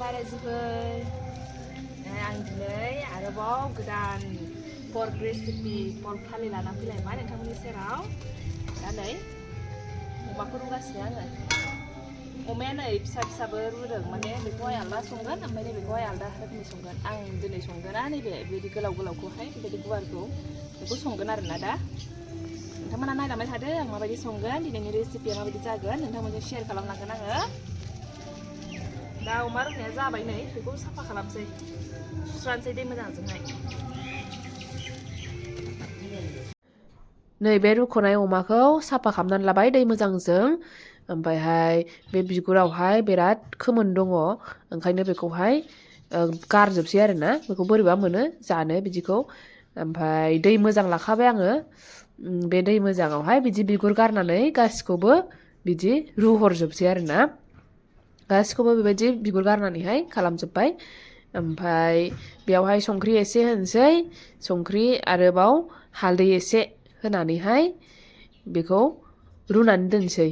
खुलुमबाय रायजोफोर आं दिनै आरोबाव गोदान पर्क रेसिपि पर्क थालि लाना फैलायबाय नोंथांमोननि सेराव दा नै अमाखौ रुगासिनो आङो अमाया नै फिसा फिसाबो रुदों माने बेखौहाय आलदा संगोन ओमफ्राय नैबेखौहाय आलदा रोखोमनि संगोन आं दिनै संगोना नैबे बेबायदि गोलाव गोलावखौहाय बेबायदि गुवारखौ बेखौ संगोन आरोना दा नोंथांमोना नायलांबाय थादो आं माबायदि संगोन दिनैनि रेसिपिया माबायदि जागोन नोंथांमोनजों शेयार खालामलांगोन आङो दा अमा रुनाया जाबाय नै बेखौ साफा खालामसै सुस्रानोसै दै मोजांजोंहाय नै बे रुख'नाय अमाखौ साफा खालामनानै लाबाय दै मोजांजों ओमफ्रायहाय बे बिगुरावहाय बिराद खोमोन दङ ओंखायनो बेखौहाय गारजोबसै आरोना बेखौ बोरैबा मोनो जानो बिदिखौ ओमफ्राय दै मोजां लाखाबाय आङो बे दै मोजाङावहाय बिदि बिगुर गारनानै गासिखौबो बिदि रुहरजोबसै आरोना गासिखौबो बेबायदि बिगुर गारनानैहाय खालामजोब्बाय ओमफ्राय बेयावहाय संख्रि एसे होनोसै संख्रि आरोबाव हालदै एसे होनानैहाय बेखौ रुनानै दोनसै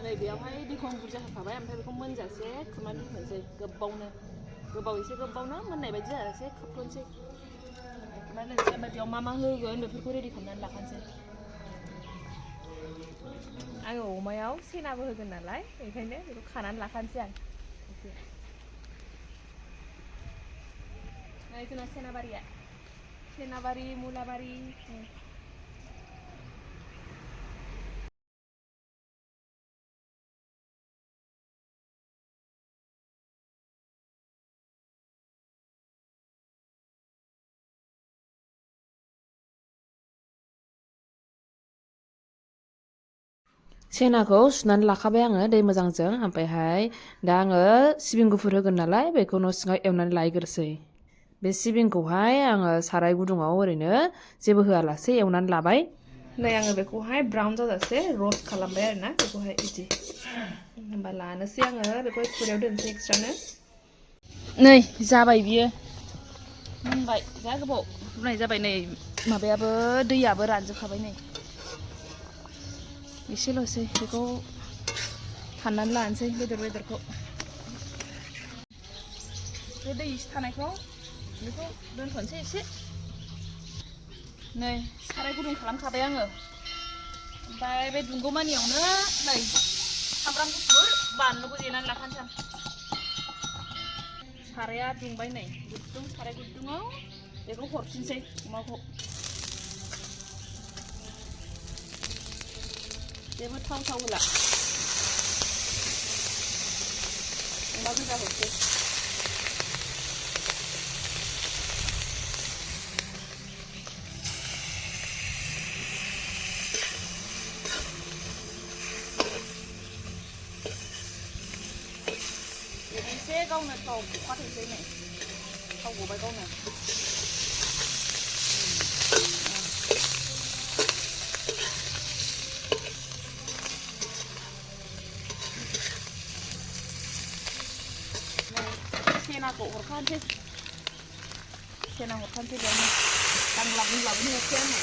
नै बेयावहाय दैखौ आं बुरजा होखाबाय ओमफ्राय बेखौ मोनजासे खोबनानै दोननोसै गोबाव एसे गोबावनो मोननाय बायदि जाजासे खोबथ'नोसै खोबनानै दोनसै ओमफ्राय बेयाव मा होगोन बेफोरखौ रेडि खालामनानै लाखानोसै आङो अमायाव सेनाबो होगोन नालाय बेखायनो बेखौ खानानै लाखानोसै आं नै जोंना सेनाबारि मुलाबारि सेनाखौ सुनानै लाखाबाय आङो दै मोजांजों ओमफ्रायहाय दा आङो सिबिं गुफुर होगोन नालाय बेखौ न' सिङाव एवनानै लाग्रोसै बे सिबिंखौहाय आङो साराय गुदुङाव ओरैनो जेबो होआलासे एवनानै लाबाय नै आङो बेखौहाय ब्राउन जाजासे रस्ट खालामबाय आरोना बेखौहाय बिदि होमबा लानोसै आङो बेखौ खुरैयाव दोनसै एक्सट्रानो नै जाबाय बियो मोनबाय जा गोबाव रुनाय जाबाय नै माबायाबो दैयाबो रानजोबखाबाय नै एसेल'सै बेखौ हाननानै लानोसै बेदरखौ बे दै एसे थानायखौ बेखौ दोनथ'नोसै एसे नै साराय गुदुं खालामखाबाय आङो ओमफ्राय बे दुंगौमानियावनो नै सामब्राम गुफुर बानलुखौ देनानै लाखानोसै आं साराया दुंबाय नै गुदुं साराय गुदुङाव बेखौ हरफिनसै अमाखौ जेबो थाव होला अमा गोजा हरसै एसे गावनो थाव गखाथोंसै नै थाव गबाय गावनो सेनाखौ हरखानोसै बेयावनो गांलाब गुंलाबनो हरसै आङो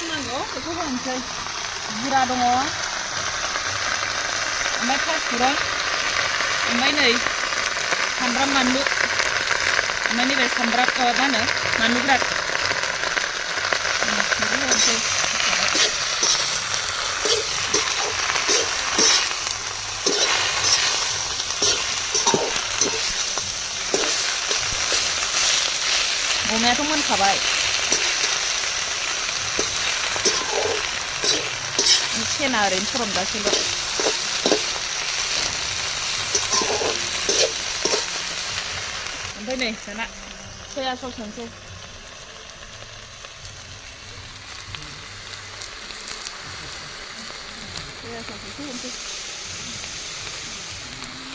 नांगौ बेखौ होनोसै जिरा दङ ओमफ्राय पाँचफोरन ओमफ्राय नै सामब्राम बानलु ओमफ्राय नैबे सामब्राम मा होनो बानलु गोरान बेखौ होनोसै अमायाथ' मोनखाबाय सेना ओरैनो सरमजासेल' ओमफ्राय नै दाना सया सस होनोसै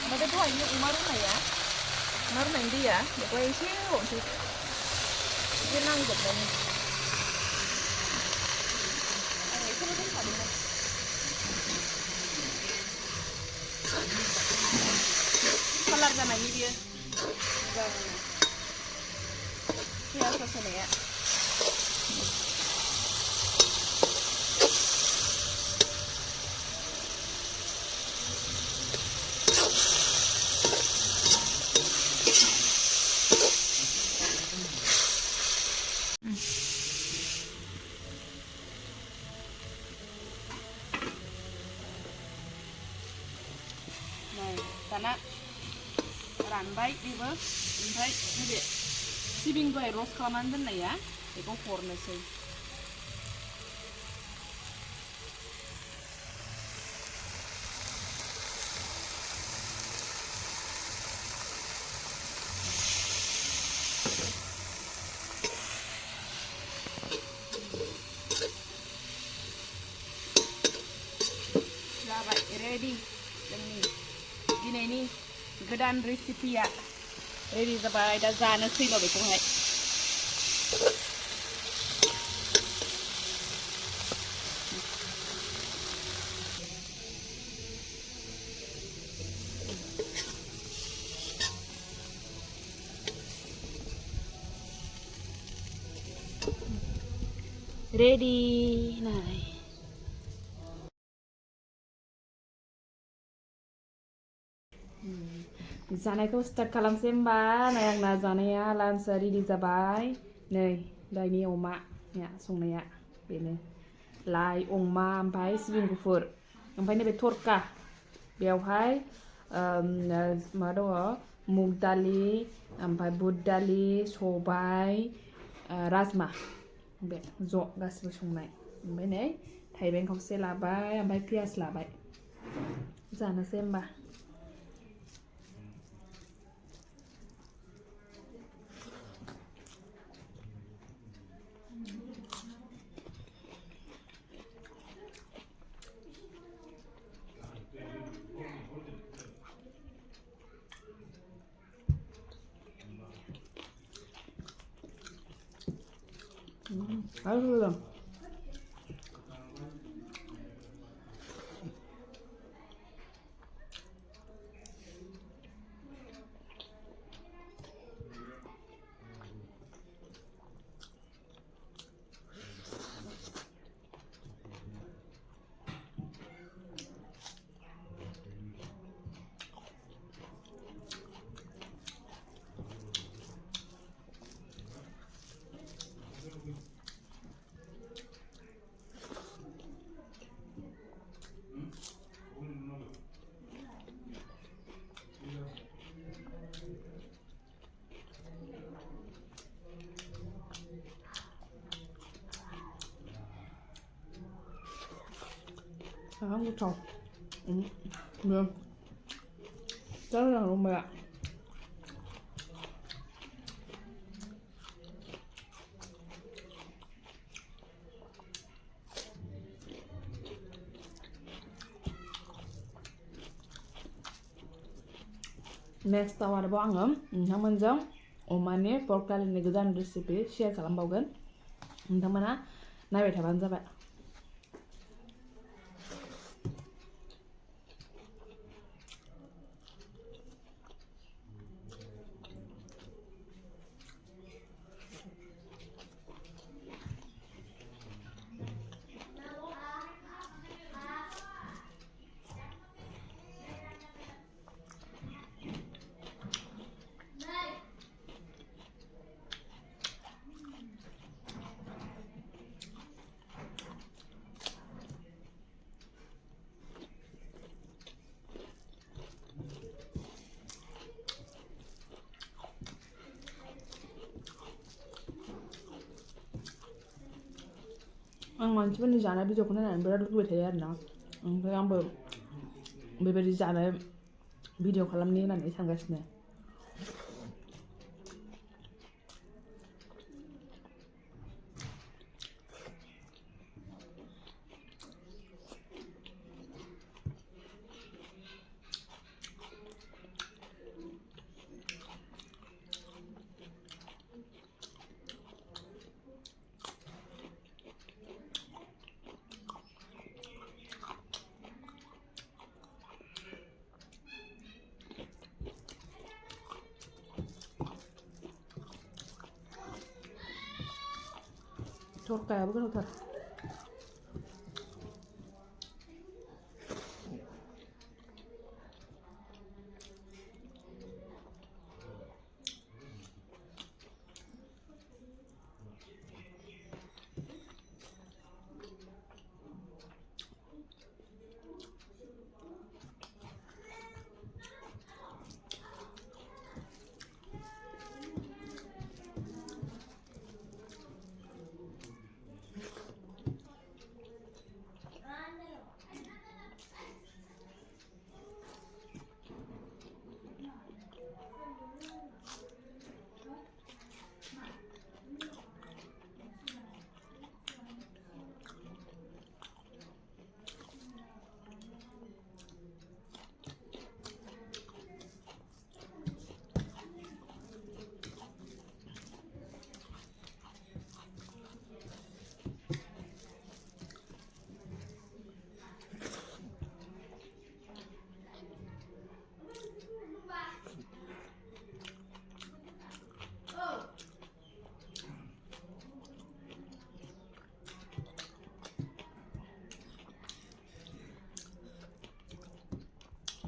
ओमफ्राय दहायनि अमा रुनायनि दैया बेखौ एसे होबावनोसै एसे नांजोबनायनि कालार जानायनि बियो पियाज होनाया दाना रानबाय बेबो ओमफ्राय नैबे सिबिं दहाय रस्ट खालामनानै दोननाया बेखौ हरनोसै जाबाय रेडि जोंनि दिनैनि गोदान रेसिपिया रेडि जाबाय दा जानोसैल' बेखौहाय रेडि नाय जानायखौ स्टार्ट खालामसै होमबा नै आंना जानाया लान्चआ रेडि जाबाय नै दानि अमाया संनाया बेनो लाइ अमा ओमफ्राय सिबिं गुफुर ओमफ्राय नैबे थरखा बेवहाय मा दङ मुग दालि ओमफ्राय बुट दालि सबाय राजमा बे ज' गासिबो संनाय ओमफ्राय नै थाइबें खावसे लाबाय ओमफ्राय पियाज लाबाय जानोसै होमबा 맛있어. 한국처럼 뭐야 짜르랑 엄마야 Next tahu ada bawang nथांमोनजों अमानि pork bellyनि गोदान रेसिपि शेयार खालामबावगोन नोंथांमोना नायबाय थाबानो जाबाय आं मानसिफोरनि जानाय भिडिअखौ नायनानै बिराद लुबैबाय थायो आरोना ओमफ्राय आंबो बेबायदि जानाय भिडिअ खालामनि होननानै सानगासिनो 저렇게 그렇다.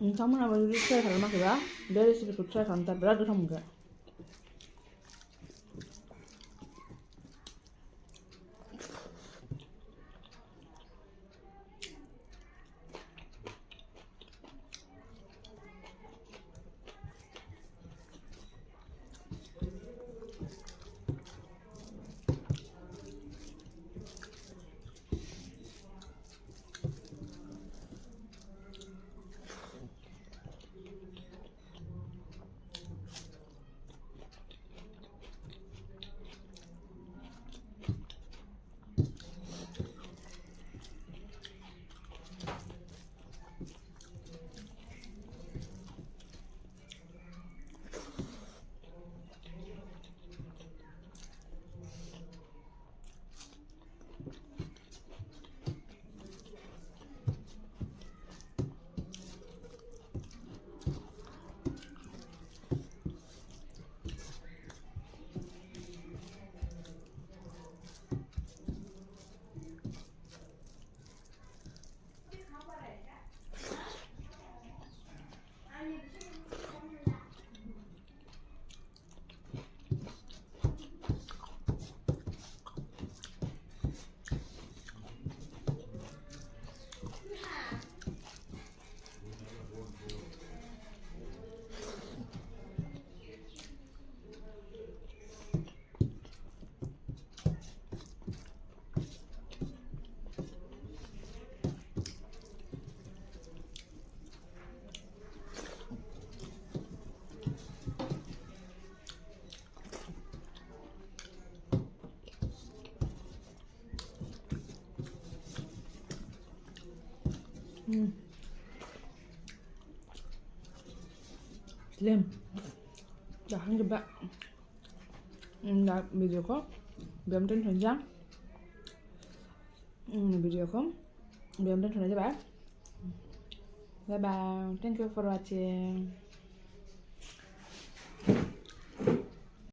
Kamu nama dulu saya kalau masih ya, dari situ saya santai berada sama enggak? Slim, dah jebak. Đã video ko, biar trên thuần giang. Video ko, biar trên thuần aja, bye. Bye bye. Thank you for watching.